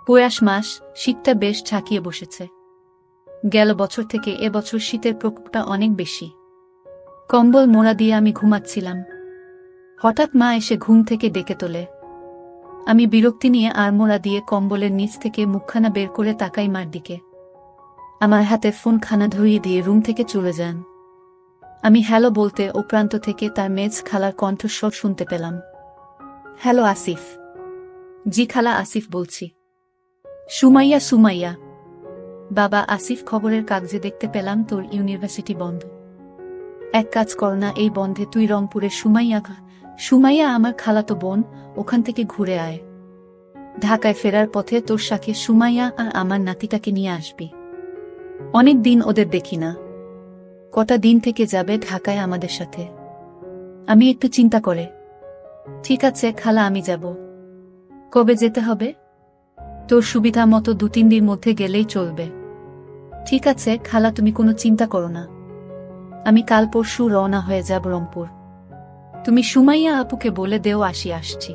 পৌষ মাস, শীতটা বেশ ঝাঁকিয়ে বসেছে। গেল বছর থেকে এবছর শীতের প্রকোপটা অনেক বেশি। কম্বল মোড়া দিয়ে আমি ঘুমাচ্ছিলাম। হঠাৎ মা এসে ঘুম থেকে ডেকে তোলে। আমি বিরক্তি নিয়ে আড়মোড়া দিয়ে কম্বলের নিচ থেকে মুখখানা বের করে তাকাই মার দিকে। আমার হাতে ফোন খানা ধরিয়ে দিয়ে রুম থেকে চলে যান। আমি হ্যালো বলতে ও প্রান্ত থেকে তার মেজ খালার কণ্ঠস্বর শুনতে পেলাম। হ্যালো আসিফ। জি খালা, আসিফ বলছি। সুমাইয়া সুমাইয়া। বাবা আসিফ, খবরের কাগজে দেখতে পেলাম তোর ইউনিভার্সিটি বন্ধ। এক কাজ কর না, এই বন্ধে তুই রংপুরের সুমাইয়া আমার খালাতো বোন, ওখান থেকে ঘুরে আয়। ঢাকায় ফেরার পথে তোর সাথে সুমাইয়া আর আমার নাতিটাকে নিয়ে আসবি। অনেক দিন ওদের দেখি না। কটা দিন থেকে যাবে ঢাকায় আমাদের সাথে। আমি একটু চিন্তা করে। ঠিক আছে খালা, আমি যাব। কবে যেতে হবে? তোর সুবিধা মতো 2-3 দিন মধ্যে গেলেই চলবে। ঠিক আছে খালা, তুমি কোনো চিন্তা করো না। আমি কাল পরশু রওনা হয়ে যাব রংপুর। তুমি সুমাইয়া আপুকে বলে দেও আসছি।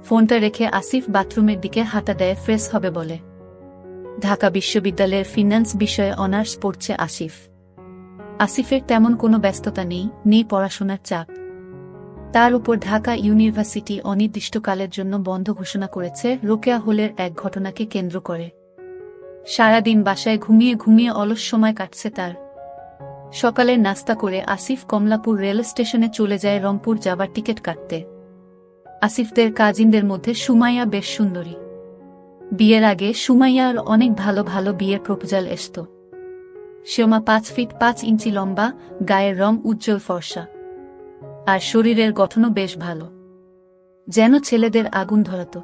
ফোনটা রেখে আসিফ বাথরুমের দিকে হাঁটা দেয় ফ্রেশ হবে বলে। ঢাকা বিশ্ববিদ্যালয়ের ফিন্যান্স বিষয়ে অনার্স পড়ছে আসিফ। আসিফের তেমন কোনো ব্যস্ততা নেই পড়াশোনার চাপ। তার উপর ঢাকা ইউনিভার্সিটি অনির্দিষ্টকালের জন্য বন্ধ ঘোষণা করেছে রোকেয়া হলের এক ঘটনাকে কেন্দ্র করে। সারাদিন বাসায় ঘুমিয়ে অলস সময় কাটছে তার। সকালের নাস্তা করে আসিফ কমলাপুর রেল স্টেশনে চলে যায় রংপুর যাবার টিকিট কাটতে। আসিফদের কাজিনদের মধ্যে সুমাইয়া বেশ সুন্দরী। বিয়ের আগে সুমাইয়ার অনেক ভালো বিয়ের প্রপোজাল আসত। শ্যামা 5 ফিট 5 ইঞ্চি লম্বা, গায়ের রং উজ্জ্বল ফর্সা, আর শরীরের গঠনও বেশ ভালো, যেন ছেলেদের আগুন ধরাত।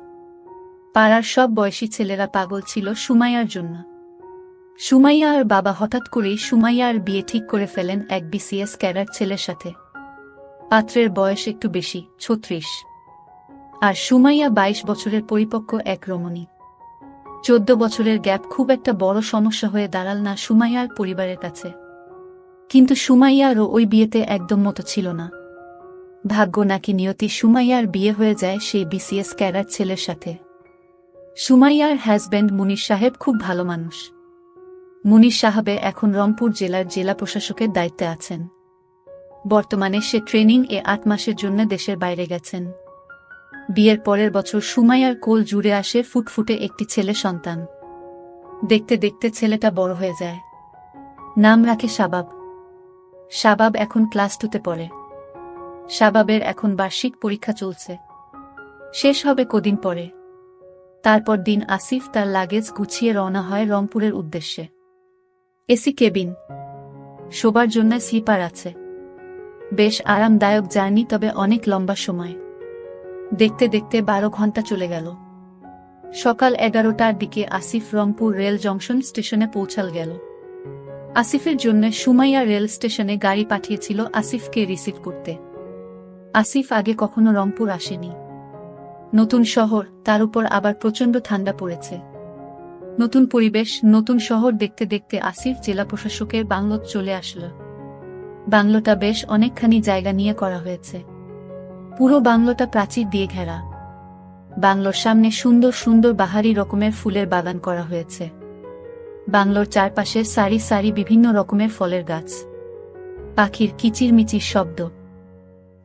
পাড়ার সব বয়সী ছেলেরা পাগল ছিল সুমাইয়ার জন্য। সুমাইয়ার বাবা হঠাৎ করেই সুমাইয়ার বিয়ে ঠিক করে ফেলেন এক বিসিএস ক্যাডার ছেলের সাথে। পাত্রের বয়স একটু বেশি, 36, আর সুমাইয়া 22 বছরের পরিপক্ক এক রমণী। 14 বছরের গ্যাপ খুব একটা বড় সমস্যা হয়ে দাঁড়াল না সুমাইয়ার পরিবারের কাছে। কিন্তু সুমাইয়ারও ওই বিয়েতে একদম মতো ছিল না। ভাগ্য নাকি নিয়তি, সুমাইয়ার বিয়ে হয়ে যায় সেই বিসিএস ক্যাডার ছেলের সাথে। সুমাইয়ার হাজব্যান্ড মুনির সাহেব খুব ভালো মানুষ। মুনির সাহেবে এখন রংপুর জেলার জেলা প্রশাসকের দায়িত্বে আছেন। বর্তমানে সে ট্রেনিং 8 মাসের জন্য দেশের বাইরে গেছেন। বিয়ের পরের বছর সুমাইয়ার কোল জুড়ে আসে ফুটফুটে একটি ছেলে সন্তান। দেখতে দেখতে ছেলেটা বড় হয়ে যায়। নাম রাখে শাবাব। শাবাব এখন ক্লাস 2তে পড়ে। শাবাবের এখন বার্ষিক পরীক্ষা চলছে, শেষ হবে কদিন পরে। তারপর দিন আসিফ তার লাগেজ গুছিয়ে রওনা হয় রংপুরের উদ্দেশ্যে। এসি কেবিন, শোবার জন্য স্লিপার আছে। বেশ আরামদায়ক জার্নি, তবে অনেক লম্বা সময়। দেখতে দেখতে 12 ঘন্টা চলে গেল। সকাল 11টার দিকে আসিফ রংপুর রেল জংশন স্টেশনে পৌঁছাল গেল। আসিফের জন্য সুমাইয়া রেল স্টেশনে গাড়ি পাঠিয়েছিল আসিফকে রিসিভ করতে। আসিফ আগে কখনো রংপুর আসেনি। নতুন শহর, তার উপর আবার প্রচণ্ড ঠান্ডা পড়েছে। নতুন পরিবেশ, নতুন শহর দেখতে দেখতে আসিফ জেলা প্রশাসকের বাংলোতে চলে আসল। বাংলোটা বেশ অনেকখানি জায়গা নিয়ে করা হয়েছে। পুরো বাংলোটা প্রাচীর দিয়ে ঘেরা। বাংলোর সামনে সুন্দর সুন্দর বাহারি রকমের ফুলের বাগান করা হয়েছে। বাংলোর চারপাশে সারি সারি বিভিন্ন রকমের ফলের গাছ, পাখির কিচিরমিচির শব্দ।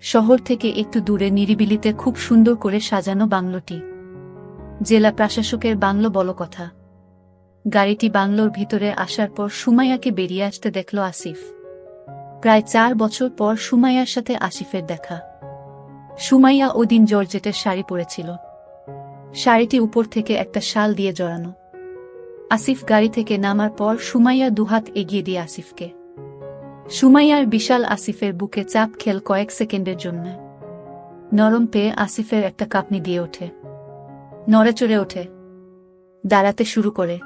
শহর থেকে একটু দূরে নিরিবিলিতে খুব সুন্দর করে সাজানো বাংলোটি। জেলা প্রশাসকের বাংলো বলো কথা। গাড়িটি বাংলোর ভিতরে আসার পর সুমাইয়াকে বেরিয়ে আসতে দেখল আসিফ। প্রায় 4 বছর পর সুমাইয়ার সাথে আসিফের দেখা। সুমাইয়া ওদিন জর্জেটের শাড়ি পরেছিল। শাড়িটি উপর থেকে একটা শাল দিয়ে জড়ানো। আসিফ গাড়ি থেকে নামার পর সুমাইয়া দুহাত এগিয়ে দিয়ে আসিফকে। সুমাইয়ার বিশাল আসিফের বুকে চাপ খেল কয়েক সেকেন্ডের জন্য। নরম পেয়ে আসিফের একটা কাঁপনি দিয়ে ওঠে। নড়েচড়ে ওঠে, দাঁড়াতে শুরু করে।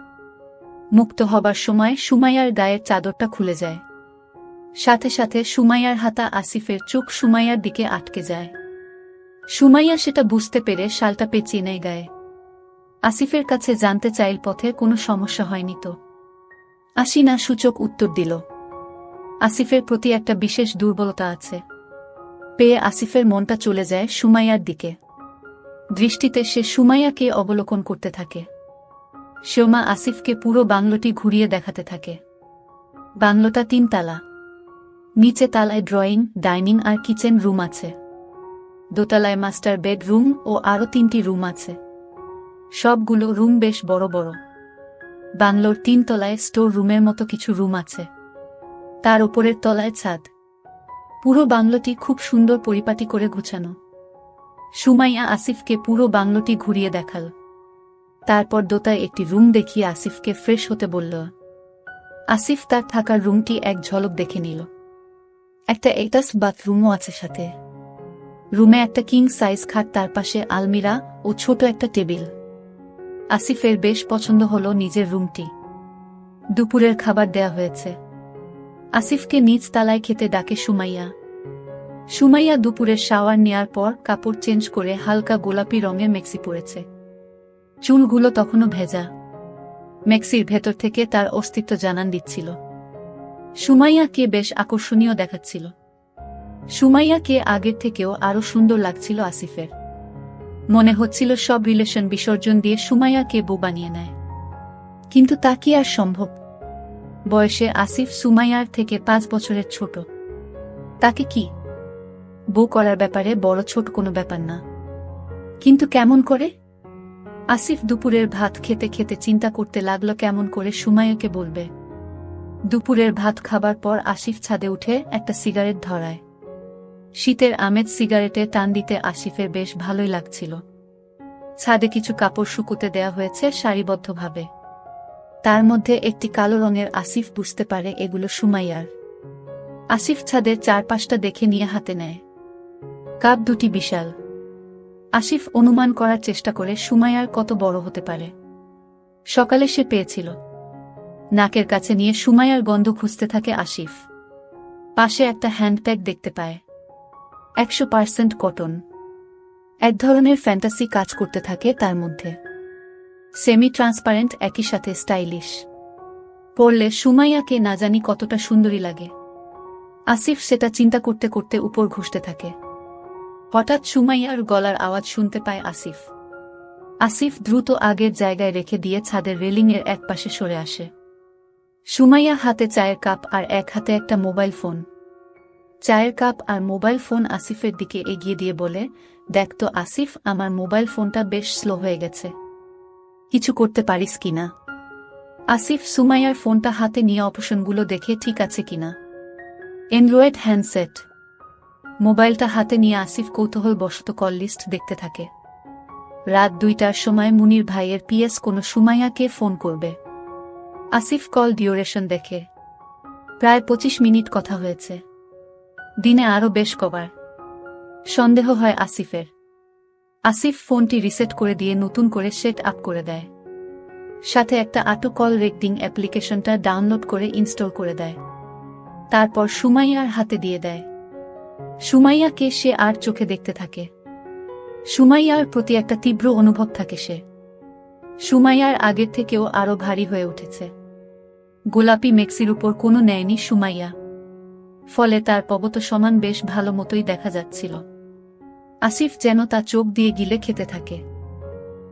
মুক্ত হবার সময় সুমাইয়ার গায়ের চাদরটা খুলে যায়। সাথে সাথে সুমাইয়ার হাতা আসিফের চোখ সুমাইয়ার দিকে আটকে যায়। সুমাইয়া সেটা বুঝতে পেরে শালটা পেঁচিয়ে নেয় গায়ে। আসিফের কাছে জানতে চাইল পথে কোনো সমস্যা হয়নি তো। আসি না সূচক উত্তর দিল। আসিফের প্রতি একটা বিশেষ দুর্বলতা আছে। পেয়ে আসিফের মনটা চলে যায় সুমাইয়ার দিকে। দৃষ্টিতে সে সুমাইয়াকে অবলোকন করতে থাকে। সোমা আসিফকে পুরো বাংলোটি ঘুরিয়ে দেখাতে থাকে। বাংলোটা 3 তালা। নিচে তালায় ড্রয়িং, ডাইনিং আর কিচেন রুম আছে। দোতলায় মাস্টার বেডরুম ও আরও 3টি রুম আছে। সবগুলো রুম বেশ বড় বড়। বাংলোর 3 তলায় স্টোর রুমের মতো কিছু রুম আছে। তার উপরের তলায় ছাদ। পুরো বাংলোটি খুব সুন্দর পরিপাটি করে গুছানো। সুমাইয়া আসিফকে পুরো বাংলোটি ঘুরিয়ে দেখাল। তারপর দোতায় একটি রুম দেখিয়ে আসিফকে ফ্রেশ হতে বলল। আসিফ তার থাকার রুমটি এক ঝলক দেখে নিল। একটা অ্যাটাচ বাথরুমও আছে সাথে। রুমে একটা কিং সাইজ খাট, তার পাশে আলমিরা ও ছোট একটা টেবিল। আসিফের বেশ পছন্দ হলো নিজের রুমটি। দুপুরের খাবার দেয়া হয়েছে। আসিফকে নিচ তালায় খেতে ডাকে সুমাইয়া। সুমাইয়া দুপুরের শাওয়ার নেয়ার পর কাপড় চেঞ্জ করে হালকা গোলাপি রঙের মেক্সি পরেছে। চুলগুলো তখনও ভেজা। মেক্সির ভেতর থেকে তার অস্তিত্ব জানান দিচ্ছিল। সুমাইয়াকে বেশ আকর্ষণীয় দেখাচ্ছিল। সুমাইয়াকে আগের থেকেও আরো সুন্দর লাগছিল আসিফের। মনে হচ্ছিল সব রিলেশন বিসর্জন দিয়ে সুমাইয়াকে বউ বানিয়ে নেয়। কিন্তু তা কি আর সম্ভব? বয়সে আসিফ সুমাইয়ার থেকে 5 বছরের ছোট। তাকে কি বউ করার ব্যাপারে বড় ছোট কোনো ব্যাপার না। কিন্তু কেমন করে? আসিফ দুপুরের ভাত খেতে খেতে চিন্তা করতে লাগলো কেমন করে সুমাইয়াকে বলবে। দুপুরের ভাত খাবার পর আসিফ ছাদে উঠে একটা সিগারেট ধরায়। শীতের আমেজ সিগারেটে টান দিতে আসিফের বেশ ভালোই লাগছিল। ছাদে কিছু কাপড় শুকুতে দেয়া হয়েছে সারিবদ্ধভাবে। তার মধ্যে একটি কালো রঙের। আসিফ বুঝতে পারে এগুলো সুমাইয়ার। আসিফ ছাদের 4-5টা দেখে নিয়ে হাতে নেয়। কাপ দুটি বিশাল। আসিফ অনুমান করার চেষ্টা করে সুমাইয়ার কত বড় হতে পারে। সকালে সে পেয়েছিল। নাকের কাছে নিয়ে সুমাইয়ার গন্ধ খুঁজতে থাকে আসিফ। পাশে একটা হ্যান্ডব্যাগ দেখতে পায়। 100% কটন। এক ধরনের ফ্যান্টাসি কাজ করতে থাকে তার মধ্যে। সেমি ট্রান্সপারেন্ট, একই সাথে স্টাইলিশ। পরলে সুমাইয়াকে না জানি কতটা সুন্দরী লাগে। আসিফ সেটা চিন্তা করতে করতে উপর ঘুষতে থাকে। হঠাৎ সুমাইয়ার গলার আওয়াজ শুনতে পায় আসিফ। আসিফ দ্রুত আগের জায়গায় রেখে দিয়ে ছাদের রেলিংয়ের এক পাশে সরে আসে। সুমাইয়া হাতে চায়ের কাপ আর এক হাতে একটা মোবাইল ফোন। চায়ের কাপ আর মোবাইল ফোন আসিফের দিকে এগিয়ে দিয়ে বলে, দেখ তো আসিফ, আমার মোবাইল ফোনটা বেশ স্লো হয়ে গেছে। কিছু করতে পারিস কিনা? আসিফ সুমাইয়ার ফোনটা হাতে নিয়ে অপশনগুলো দেখে ঠিক আছে কিনা। Android handset. মোবাইলটা হাতে নিয়ে আসিফ কৌতূহলবশত কল লিস্ট দেখতে থাকে। রাত 2টার সময় মুনির ভাইয়ের পিএস কোনো সুমাইয়াকে ফোন করবে। আসিফ কল ডিউরেশন দেখে। প্রায় 25 মিনিট কথা হয়েছে। দিনে আরও বেশ কবার। সন্দেহ হয় আসিফের। আসিফ ফোনটি রিসেট করে দিয়ে নতুন করে সেট আপ করে দেয়। সাথে একটা অটো কল রেকর্ডিং অ্যাপ্লিকেশনটা ডাউনলোড করে ইনস্টল করে দেয়। তারপর সুমাইয়ার হাতে দিয়ে দেয়। সুমাইয়াকে সে আর চোখে দেখতে থাকে। সুমাইয়ার প্রতি একটা তীব্র অনুভব থাকে সে। সুমাইয়ার আগের থেকেও আরো ভারী হয়ে উঠেছে। গোলাপি মেক্সির উপর কোনো নেয়নি সুমাইয়া। ফলে তার পবত সমান বেশ ভালো মতোই দেখা যাচ্ছিল। আসিফ যেন তা চোখ দিয়ে গিলে খেতে থাকে।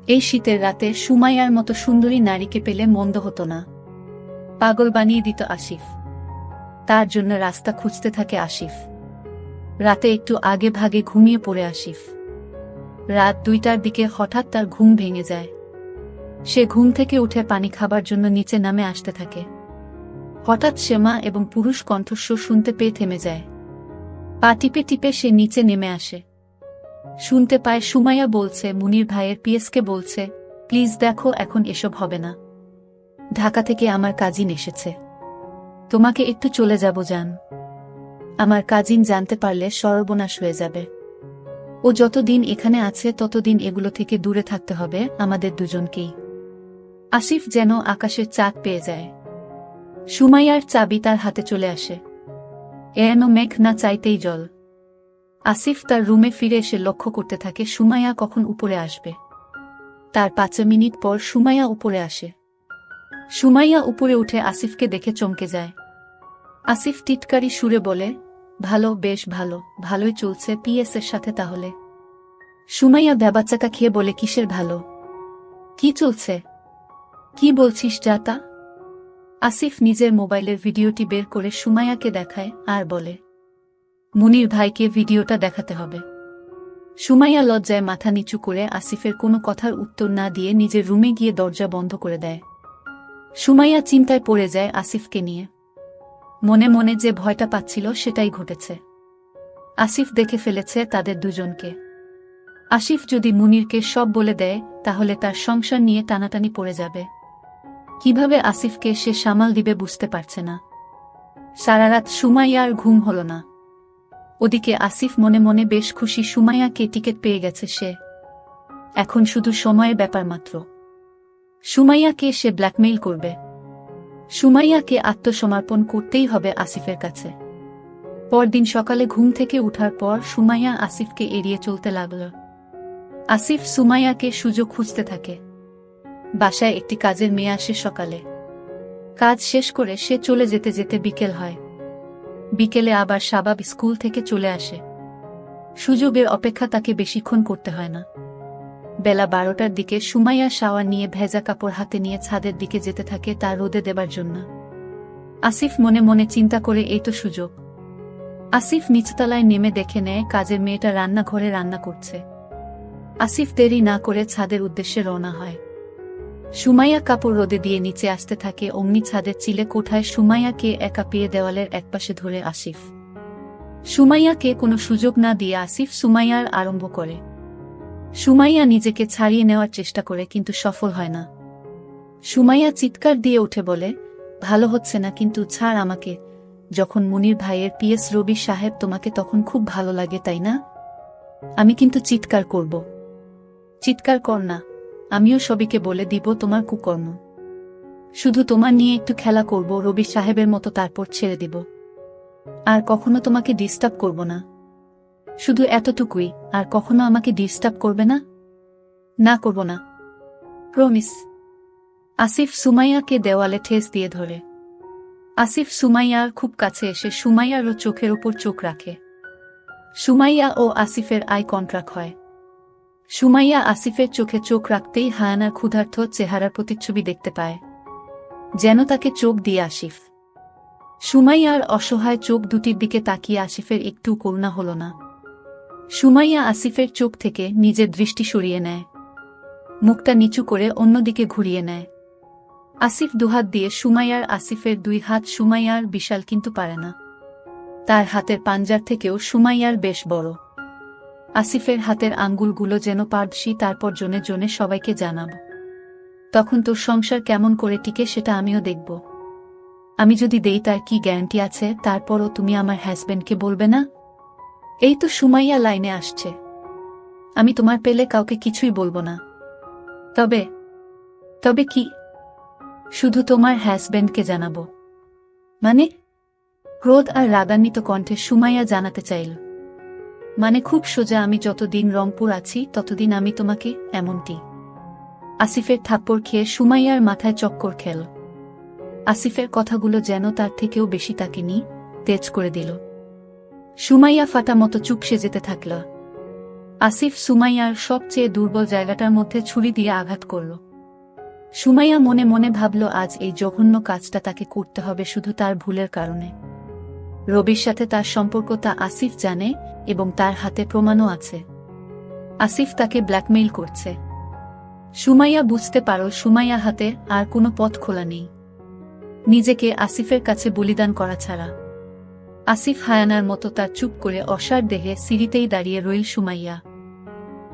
এই শীতের রাতে সুমাইয়ার মতো সুন্দরী নারীকে পেলে মন্দ হতো না। পাগল বানিয়ে দিত আসিফ। তার জন্য রাস্তা খুঁজতে থাকে আসিফ। রাতে একটু আগে ভাগে ঘুমিয়ে পড়ে আসিফ। রাত 2টার দিকে হঠাৎ তার ঘুম ভেঙে যায়। সে ঘুম থেকে উঠে পানি খাবার জন্য নিচে নামে আসতে থাকে। হঠাৎ শ্যামা এবং পুরুষ কণ্ঠস্বর শুনতে পেয়ে থেমে যায়। পা টিপে টিপে সে নিচে নেমে আসে। শুনতে পায় সুমাইয়া বলছে মুনির ভাইয়ের পিএসকে বলছে, প্লিজ দেখো, এখন এসব হবে না। ঢাকা থেকে আমার কাজিন এসেছে। তোমাকে একটু চলে যাব জান। আমার কাজিন জানতে পারলে সর্বনাশ হয়ে যাবে। ও যতদিন এখানে আছে ততদিন এগুলো থেকে দূরে থাকতে হবে আমাদের দুজনকেই। আসিফ যেন আকাশের চাঁদ পেয়ে যায়। সুমাইয়ার চাবি তার হাতে চলে আসে। এন মেঘ না চাইতেই জল। আসিফ তার রুমে ফিরে এসে লক্ষ্য করতে থাকে সুমাইয়া কখন উপরে আসবে। তার 5 মিনিট পর সুমাইয়া উপরে আসে। সুমাইয়া উপরে উঠে আসিফকে দেখে চমকে যায়। আসিফ টিটকারি সুরে বলে, ভালো, বেশ ভালো, ভালোই চলছে পিএস এর সাথে তাহলে। সুমাইয়া ভ্যাবাচ্চাকা খেয়ে বলে, কিসের ভালো? কি চলছে? কি বলছিস জাতা? আসিফ নিজের মোবাইলের ভিডিওটি বের করে সুমাইয়াকে দেখায় আর বলে, মুনির ভাইকে ভিডিওটা দেখাতে হবে। সুমাইয়া লজ্জায় মাথা নিচু করে আসিফের কোনো কথার উত্তর না দিয়ে নিজের রুমে গিয়ে দরজা বন্ধ করে দেয়। সুমাইয়া চিন্তায় পড়ে যায় আসিফকে নিয়ে। মনে মনে যে ভয়টা পাচ্ছিল সেটাই ঘটেছে। আসিফ দেখে ফেলেছে তাদের দুজনকে। আসিফ যদি মুনিরকে সব বলে দেয় তাহলে তার সংসার নিয়ে টানাটানি পড়ে যাবে। কিভাবে আসিফকে সে সামাল দিবে বুঝতে পারছে না। সারা রাত সুমাইয়ার ঘুম হল না। ওদিকে আসিফ মনে মনে বেশ খুশি সুমাইয়াকে টিকিট পেয়ে গেছে সে। এখন শুধু সময়ের ব্যাপার মাত্র। সুমাইয়াকে সে ব্ল্যাকমেইল করবে। সুমাইয়াকে আত্মসমর্পণ করতেই হবে আসিফের কাছে। পরদিন সকালে ঘুম থেকে উঠার পর সুমাইয়া আসিফকে এড়িয়ে চলতে লাগল। আসিফ সুমাইয়াকে সুযোগ খুঁজতে থাকে। বাসায় একটি কাজের মেয়ে আসে সকালে। কাজ শেষ করে সে চলে যেতে যেতে বিকেল হয়। বিকেলে আবার শাবাব স্কুল থেকে চলে আসে। সুযোগের অপেক্ষা তাকে বেশিক্ষণ করতে হয় না। বেলা 12টার দিকে সুমাইয়া শাওয়ার নিয়ে ভেজা কাপড় হাতে নিয়ে ছাদের দিকে যেতে থাকে তা রোদে দেবার জন্য। আসিফ মনে মনে চিন্তা করে এই তো সুযোগ। আসিফ নিচতলায় নেমে দেখে নেয় কাজের মেয়েটা রান্নাঘরে রান্না করছে। আসিফ দেরি না করে ছাদের উদ্দেশ্যে রওনা হয়। সুমাইয়া কাপড় রোদে দিয়ে নিচে আসতে থাকে। অমনি ছাদের চিলে কোঠায় সুমাইয়াকে একা পেয়ে দেওয়ালের একপাশে ধরে আসিফ। সুমাইয়াকে কোনো সুযোগ না দিয়ে আসিফ সুমাইয়ার আরম্ভ করে। সুমাইয়া নিজেকে ছাড়িয়ে নেওয়ার চেষ্টা করে কিন্তু সফল হয় না। সুমাইয়া চিৎকার দিয়ে উঠে বলে, ভালো হচ্ছে না কিন্তু ছাড় আমাকে। যখন মুনির ভাইয়ের পিএস রবি সাহেব তোমাকে তখন খুব ভালো লাগে তাই না? আমি কিন্তু চিৎকার করব। চিৎকার কর না, আমিও সবিকে বলে দিব তোমার কুকর্ম। শুধু তোমার নিয়ে একটু খেলা করব রবি সাহেবের মতো, তারপর ছেড়ে দিব। আর কখনো তোমাকে ডিস্টার্ব করব না। শুধু এতটুকুই, আর কখনো আমাকে ডিস্টার্ব করবে না? না, করব না, প্রমিস। আসিফ সুমাইয়াকে দেওয়ালে ঠেস দিয়ে ধরে। আসিফ সুমাইয়ার খুব কাছে এসে সুমাইয়ারও চোখের ওপর চোখ রাখে। সুমাইয়া ও আসিফের আই কন্ট্রাক্ট হয়। সুমাইয়া আসিফের চোখে চোখ রাখতেই হায়ানার ক্ষুধার্ত চেহারার প্রতিচ্ছবি দেখতে পায়, যেন তাকে চোখ দিয়ে আসিফ। সুমাইয়ার অসহায় চোখ দুটির দিকে তাকিয়ে আসিফের একটু করুণা হল না। সুমাইয়া আসিফের চোখ থেকে নিজের দৃষ্টি সরিয়ে নেয়, মুখটা নিচু করে অন্যদিকে ঘুরিয়ে নেয়। আসিফ দুহাত দিয়ে সুমাইয়ার, আসিফের দুই হাত সুমাইয়ার বিশাল কিন্তু পারে না। তার হাতের পাঞ্জার থেকেও সুমাইয়ার বেশ বড়। আসিফের হাতের আঙ্গুলগুলো যেন পারদর্শী। তারপর জনে জনে সবাইকে জানাব, তখন তোর সংসার কেমন করে টিকে সেটা আমিও দেখব। আমি যদি দেই তার কি গ্যারান্টি আছে? তারপরও তুমি আমার হাজবেন্ডকে বলবে না? এই তো সুমাইয়া লাইনে আসছে। আমি তোমার পেলে কাউকে কিছুই বলবো না। তবে তবে কি? শুধু তোমার হাজবেন্ডকে জানাবো। মানে? ক্রোধ আর রাগান্বিত কণ্ঠে সুমাইয়া জানাতে চাইল, মানে খুব সোজা, আমি যতদিন রংপুর আছি ততদিন আমি তোমাকে। এমনটি। আসিফের থাপ্পড় খেয়ে সুমাইয়ার মাথায় চক্কর খেল। আসিফের কথাগুলো যেন তার থেকেও বেশি তাকে তেজ করে দিল। সুমাইয়া ফাটা মতো চুপসে যেতে থাকল। আসিফ সুমাইয়ার সবচেয়ে দুর্বল জায়গাটার মধ্যে ছুরি দিয়ে আঘাত করল। সুমাইয়া মনে মনে ভাবল, আজ এই জঘন্য কাজটা তাকে করতে হবে শুধু তার ভুলের কারণে। রবির সাথে তার সম্পর্ক তা আসিফ জানে এবং তার হাতে প্রমাণও আছে। আসিফ তাকে ব্ল্যাকমেইল করছে। সুমাইয়া বুঝতে পারল সুমাইয়া হাতে আর কোনো পথ খোলা নেই, নিজেকে আসিফের কাছে বলিদান করা ছাড়া। আসিফ হায়ানার মতো তার চুপ করে অসাড় দেহে সিঁড়িতেই দাঁড়িয়ে রইল সুমাইয়া।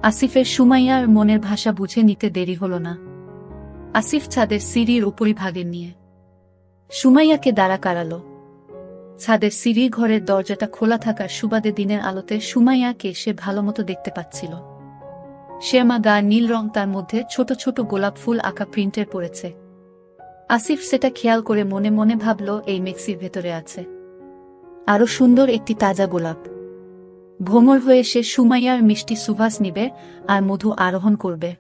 আসিফের সুমাইয়ার মনের ভাষা বুঝে নিতে দেরি হল না। আসিফ ছাদের সিঁড়ির উপরিভাগে নিয়ে সুমাইয়াকে দাঁড়া করাল। ছাদের সিঁড়ির ঘরের দরজাটা খোলা থাকার সুবাদে দিনের আলোতে সুমাইয়াকে সে ভালোমতো দেখতে পাচ্ছিল। শ্যামা গা নীল রং, তার মধ্যে ছোট ছোট গোলাপ ফুল আঁকা প্রিন্টের পড়েছে। আসিফ সেটা খেয়াল করে মনে মনে ভাবল, এই মেক্সির ভেতরে আছে আরো সুন্দর একটি তাজা গোলাপ। ভ্রমর হয়ে সে সুমাইয়ার মিষ্টি সুবাস নিবে আর মধু আরোহণ করবে।